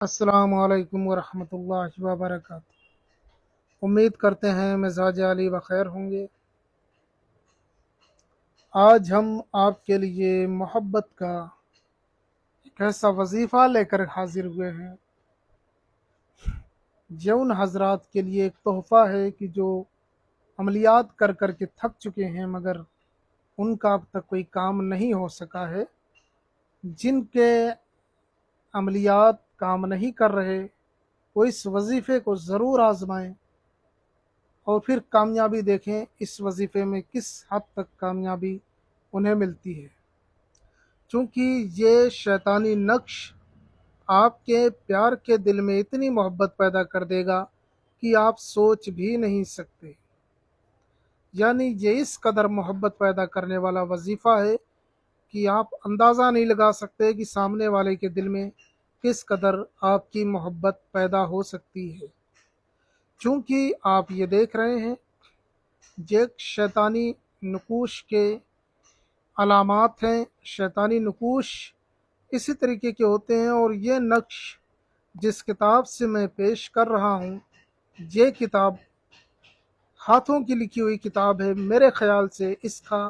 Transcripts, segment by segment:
अस्सलामु अलैकुम वरहमतुल्लाहि वबरकातुहू। उम्मीद करते हैं मिजाज अली बखैर होंगे। आज हम आपके लिए मोहब्बत का एक ऐसा वजीफ़ा लेकर हाजिर हुए हैं जो उन हजरात के लिए एक तोहफ़ा है कि जो अमलियात कर कर के थक चुके हैं मगर उनका अब तक कोई काम नहीं हो सका है। जिनके अमलियात काम नहीं कर रहे वो इस वजीफ़े को ज़रूर आजमाएं और फिर कामयाबी देखें इस वजीफ़े में किस हद तक कामयाबी उन्हें मिलती है। क्योंकि ये शैतानी नक्श आपके प्यार के दिल में इतनी मोहब्बत पैदा कर देगा कि आप सोच भी नहीं सकते। यानी ये इस कदर मोहब्बत पैदा करने वाला वजीफ़ा है कि आप अंदाज़ा नहीं लगा सकते कि सामने वाले के दिल में किस कदर आपकी मोहब्बत पैदा हो सकती है। चूँकि आप ये देख रहे हैं ये एक शैतानी नकूश के अलामात हैं। शैतानी नकूश इसी तरीके के होते हैं और ये नक्श जिस किताब से मैं पेश कर रहा हूँ ये किताब हाथों की लिखी हुई किताब है। मेरे ख्याल से इसका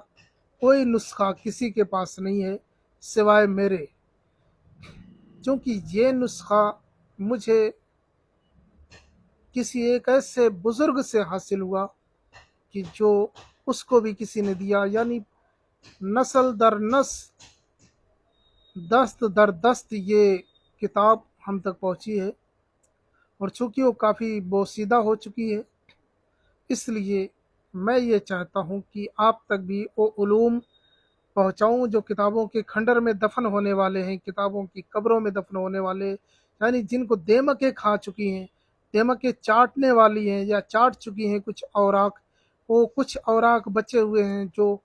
कोई नुस्खा किसी के पास नहीं है सिवाय मेरे। क्योंकि ये नुस्खा मुझे किसी एक ऐसे बुज़ुर्ग से हासिल हुआ कि जो उसको भी किसी ने दिया, यानी नस्ल दर नस्ल दस्त दर दस्त ये किताब हम तक पहुंची है। और चूंकि वो काफ़ी बोसीदा हो चुकी है इसलिए मैं ये चाहता हूँ कि आप तक भी वो उलूम पहुँचाऊँ जो किताबों के खंडर में दफन होने वाले हैं, किताबों की कब्रों में दफन होने वाले, यानी जिनको देमकें खा चुकी हैं, देमकें चाटने वाली हैं या चाट चुकी हैं कुछ औराक, वो कुछ औराक बचे हुए हैं जो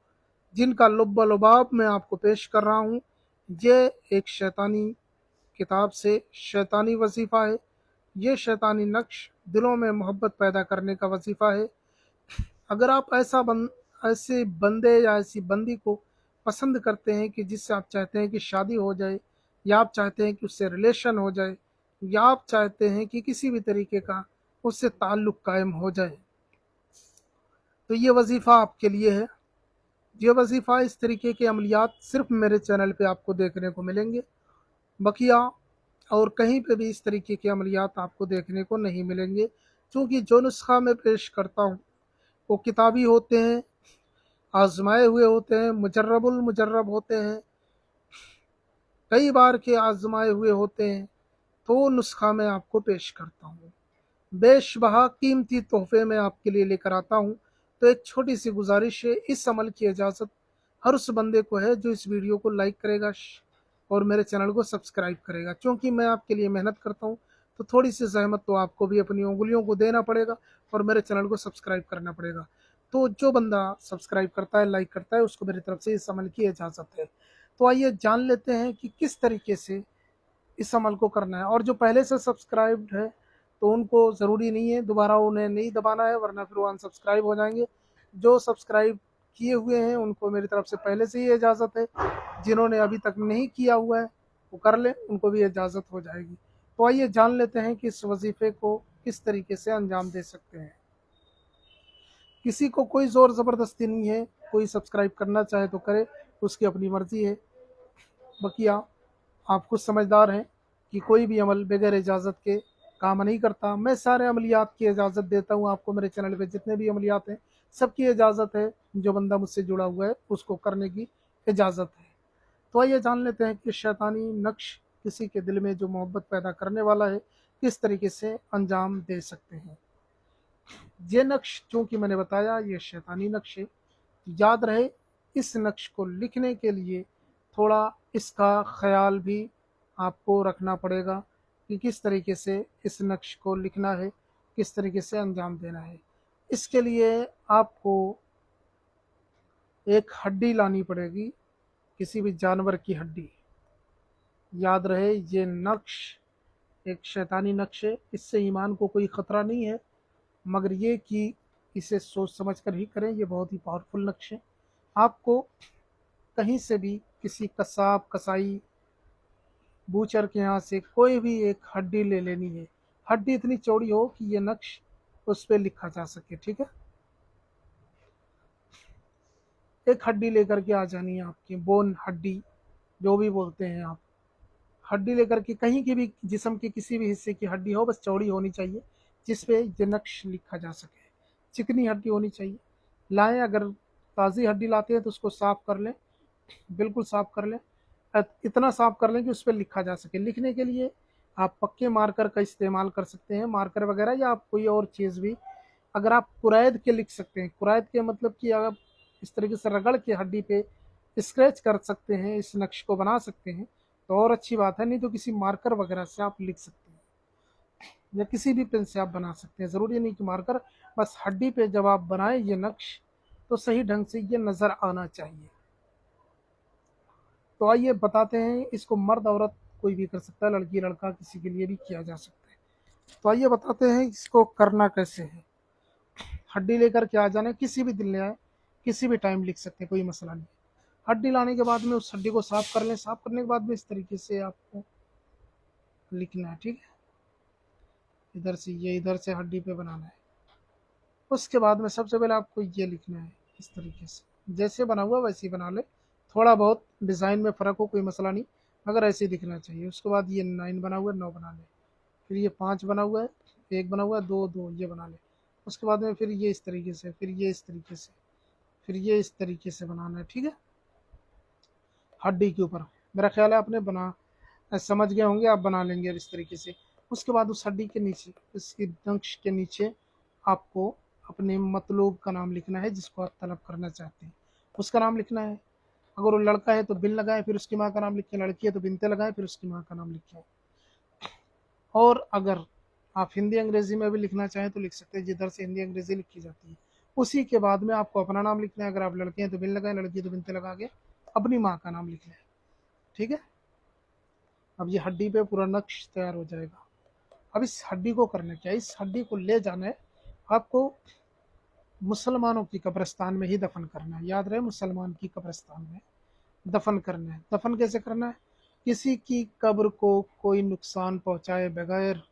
जिनका लुब्बा लुबाब मैं आपको पेश कर रहा हूँ। ये एक शैतानी किताब से शैतानी वजीफ़ा है। ये शैतानी नक्श दिलों में मोहब्बत पैदा करने का वजीफ़ा है। अगर आप ऐसे बंदे या ऐसी बंदी को पसंद करते हैं कि जिससे आप चाहते हैं कि शादी हो जाए, या आप चाहते हैं कि उससे रिलेशन हो जाए, या आप चाहते हैं कि किसी भी तरीके का उससे ताल्लुक़ कायम हो जाए, तो ये वजीफ़ा आपके लिए है। ये वजीफ़ा इस तरीके के अमलियात सिर्फ मेरे चैनल पे आपको देखने को मिलेंगे। बकिया और कहीं पे भी इस तरीके के अमलियात आपको देखने को नहीं मिलेंगे। क्योंकि जो नुस्खा मैं पेश करता हूँ वो किताबी होते हैं, आजमाए हुए होते हैं, मुजर्रबुल मुजर्रब होते हैं, कई बार के आजमाए हुए होते हैं। तो नुस्खा मैं आपको पेश करता हूँ, बेशबहा कीमती तोहफे मैं आपके लिए लेकर आता हूँ। तो एक छोटी सी गुजारिश है, इस अमल की इजाज़त हर उस बंदे को है जो इस वीडियो को लाइक करेगा और मेरे चैनल को सब्सक्राइब करेगा। क्योंकि मैं आपके लिए मेहनत करता हूँ तो थोड़ी सी ज़हमत तो आपको भी अपनी उंगलियों को देना पड़ेगा और मेरे चैनल को सब्सक्राइब करना पड़ेगा। तो जो बंदा सब्सक्राइब करता है, लाइक करता है, उसको मेरी तरफ से इस अमल की इजाज़त है। तो आइए जान लेते हैं कि किस तरीके से इस अमल को करना है। और जो पहले से सब्सक्राइब्ड है तो उनको ज़रूरी नहीं है दोबारा उन्हें नहीं दबाना है, वरना फिर वो अनसब्सक्राइब हो जाएंगे। जो सब्सक्राइब किए हुए हैं उनको मेरी तरफ से पहले से ही इजाज़त है। जिन्होंने अभी तक नहीं किया हुआ है वो कर लें, उनको भी इजाज़त हो जाएगी। तो आइए जान लेते हैं कि इस वजीफ़े को किस तरीके से अंजाम दे सकते हैं। किसी को कोई ज़ोर ज़बरदस्ती नहीं है, कोई सब्सक्राइब करना चाहे तो करे, उसकी अपनी मर्ज़ी है। बकिया आप खुद समझदार हैं कि कोई भी अमल बगैर इजाज़त के काम नहीं करता। मैं सारे अमलियात की इजाज़त देता हूँ आपको। मेरे चैनल पे जितने भी अमलियात हैं सबकी इजाज़त है, जो बंदा मुझसे जुड़ा हुआ है उसको करने की इजाज़त है। तो आइए जान लेते हैं कि शैतानी नक्श किसी के दिल में जो मोहब्बत पैदा करने वाला है किस तरीके से अंजाम दे सकते हैं। ये नक्श जो कि मैंने बताया ये शैतानी नक्श है। याद रहे इस नक्श को लिखने के लिए थोड़ा इसका ख्याल भी आपको रखना पड़ेगा कि किस तरीके से इस नक्श को लिखना है, किस तरीके से अंजाम देना है। इसके लिए आपको एक हड्डी लानी पड़ेगी, किसी भी जानवर की हड्डी। याद रहे ये नक्श एक शैतानी नक्श है, इससे ईमान को कोई ख़तरा नहीं है, मगर ये कि इसे सोच समझ कर ही करें। ये बहुत ही पावरफुल नक्श है। आपको कहीं से भी किसी कसाब कसाई बूचर के यहाँ से कोई भी एक हड्डी ले लेनी है, हड्डी इतनी चौड़ी हो कि ये नक्श उस पर लिखा जा सके। ठीक है, एक हड्डी लेकर के आ जानी है आपकी, बोन हड्डी जो भी बोलते हैं आप। हड्डी लेकर के कहीं की भी जिस्म के किसी भी हिस्से की हड्डी हो, बस चौड़ी होनी चाहिए जिसपे ये नक्श लिखा जा सके। चिकनी हड्डी होनी चाहिए। लाएं, अगर ताज़ी हड्डी लाते हैं तो उसको साफ कर लें, बिल्कुल साफ कर लें। इतना साफ कर लें कि उस पर लिखा जा सके। लिखने के लिए आप पक्के मार्कर का इस्तेमाल कर सकते हैं, मार्कर वगैरह, या आप कोई और चीज़ भी। अगर आप कुरैद के लिख सकते हैं, कुरैद के मतलब कि आप इस तरीके से रगड़ के हड्डी पे स्क्रैच कर सकते हैं, इस नक्श को बना सकते हैं, तो और अच्छी बात है। नहीं तो किसी मार्कर वगैरह से आप लिख सकते हैं, या किसी भी पेन से आप बना सकते हैं, ज़रूरी नहीं कि मार्कर। बस हड्डी पे जब आप बनाएं ये नक्श, तो सही ढंग से ये नज़र आना चाहिए। तो आइए बताते हैं, इसको मर्द औरत कोई भी कर सकता है, लड़की लड़का किसी के लिए भी किया जा सकता है। तो आइए बताते हैं इसको करना कैसे है। हड्डी लेकर के आ जाने, किसी भी दिन ले आए, किसी भी टाइम लिख सकते हैं, कोई मसला नहीं। हड्डी लाने के बाद में उस हड्डी को साफ कर लें। साफ करने के बाद में इस तरीके से आपको लिखना है। ठीक है, इधर से ये इधर से हड्डी पे बनाना है। उसके बाद में सबसे पहले आपको ये लिखना है इस तरीके से, जैसे बना हुआ वैसे ही बना ले। थोड़ा बहुत डिज़ाइन में फ़र्क हो कोई मसला नहीं, मगर ऐसे ही दिखना चाहिए। उसके बाद ये 9 बना हुआ है, 9 बना ले। फिर ये 5 बना हुआ है, 1 बना हुआ है, 2 2 ये बना ले। उसके बाद में फिर ये इस तरीके से, फिर ये इस तरीके से, फिर ये इस तरीके से बनाना है। ठीक है, हड्डी के ऊपर। मेरा ख्याल है आपने समझ गए होंगे, आप बना लेंगे इस तरीके से। उसके बाद उस हड्डी के नीचे, इसकी नक्श के नीचे आपको अपने मतलूब का नाम लिखना है, जिसको आप तलब करना चाहते हैं उसका नाम लिखना है। अगर वो लड़का है तो बिन लगाएं, फिर उसकी माँ का नाम लिखें। लड़की है तो बिनते लगाएं, फिर उसकी माँ का नाम लिखें। और अगर आप हिंदी अंग्रेजी में भी लिखना चाहें तो लिख सकते हैं, जिधर से हिंदी अंग्रेजी लिखी जाती है। उसी के बाद में आपको अपना नाम लिखना है। अगर आप लड़के हैं तो बिन लगाएं, लड़की है तो बिनते लगा के अपनी माँ का नाम लिखना है। ठीक है, अब ये हड्डी पे पूरा नक्श तैयार हो जाएगा। अब इस हड्डी को करना क्या है, इस हड्डी को ले जाना है आपको मुसलमानों की कब्रिस्तान में ही दफन करना है। याद रहे, मुसलमान की कब्रिस्तान में दफन करना है। दफन कैसे करना है, किसी की कब्र को कोई नुकसान पहुंचाए बगैर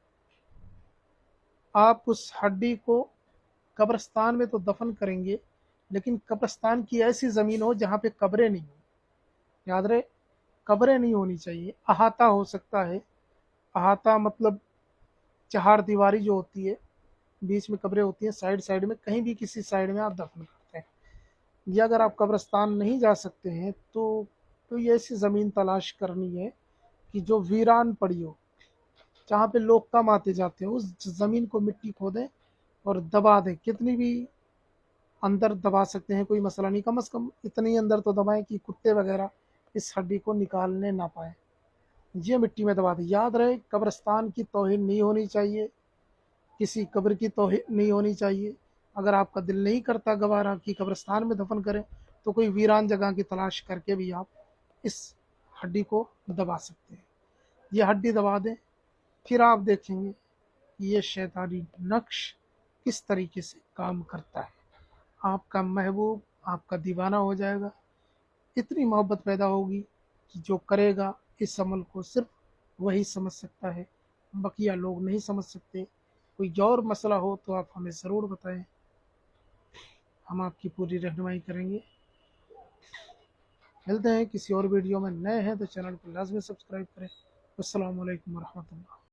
आप उस हड्डी को कब्रिस्तान में तो दफन करेंगे, लेकिन कब्रिस्तान की ऐसी ज़मीन हो जहाँ पे कब्रें नहीं हो। याद रहे, कब्रें नहीं होनी चाहिए, अहाता हो सकता है। अहाता मतलब चार दीवारी जो होती है, बीच में कब्रें होती हैं, साइड साइड में कहीं भी किसी साइड में आप दफन करते हैं। या अगर आप कब्रिस्तान नहीं जा सकते हैं तो ये ऐसी ज़मीन तलाश करनी है कि जो वीरान पड़ी हो, जहाँ पे लोग कम आते जाते हैं। उस ज़मीन को मिट्टी खोदें और दबा दें, कितनी भी अंदर दबा सकते हैं, कोई मसला नहीं। कम से कम इतनी अंदर तो दबाएं कि कुत्ते वगैरह इस हड्डी को निकालने ना पाए। ये मिट्टी में दबा दें। याद रहे, कब्रिस्तान की तौहीन नहीं होनी चाहिए, किसी कब्र की तौहीन नहीं होनी चाहिए। अगर आपका दिल नहीं करता गवारा कि कब्रिस्तान में दफन करें, तो कोई वीरान जगह की तलाश करके भी आप इस हड्डी को दबा सकते हैं। ये हड्डी दबा दें, फिर आप देखेंगे ये शैतानी नक्श किस तरीके से काम करता है। आपका महबूब आपका दीवाना हो जाएगा। इतनी मोहब्बत पैदा होगी कि जो करेगा इस अमल को सिर्फ वही समझ सकता है, बकिया लोग नहीं समझ सकते। कोई और मसला हो तो आप हमें ज़रूर बताएं, हम आपकी पूरी रहनुमाई करेंगे। मिलते हैं किसी और वीडियो में। नए हैं तो चैनल को लाजमी सब्सक्राइब करें। अस्सलाम वालेकुम रहमतुल्लाह।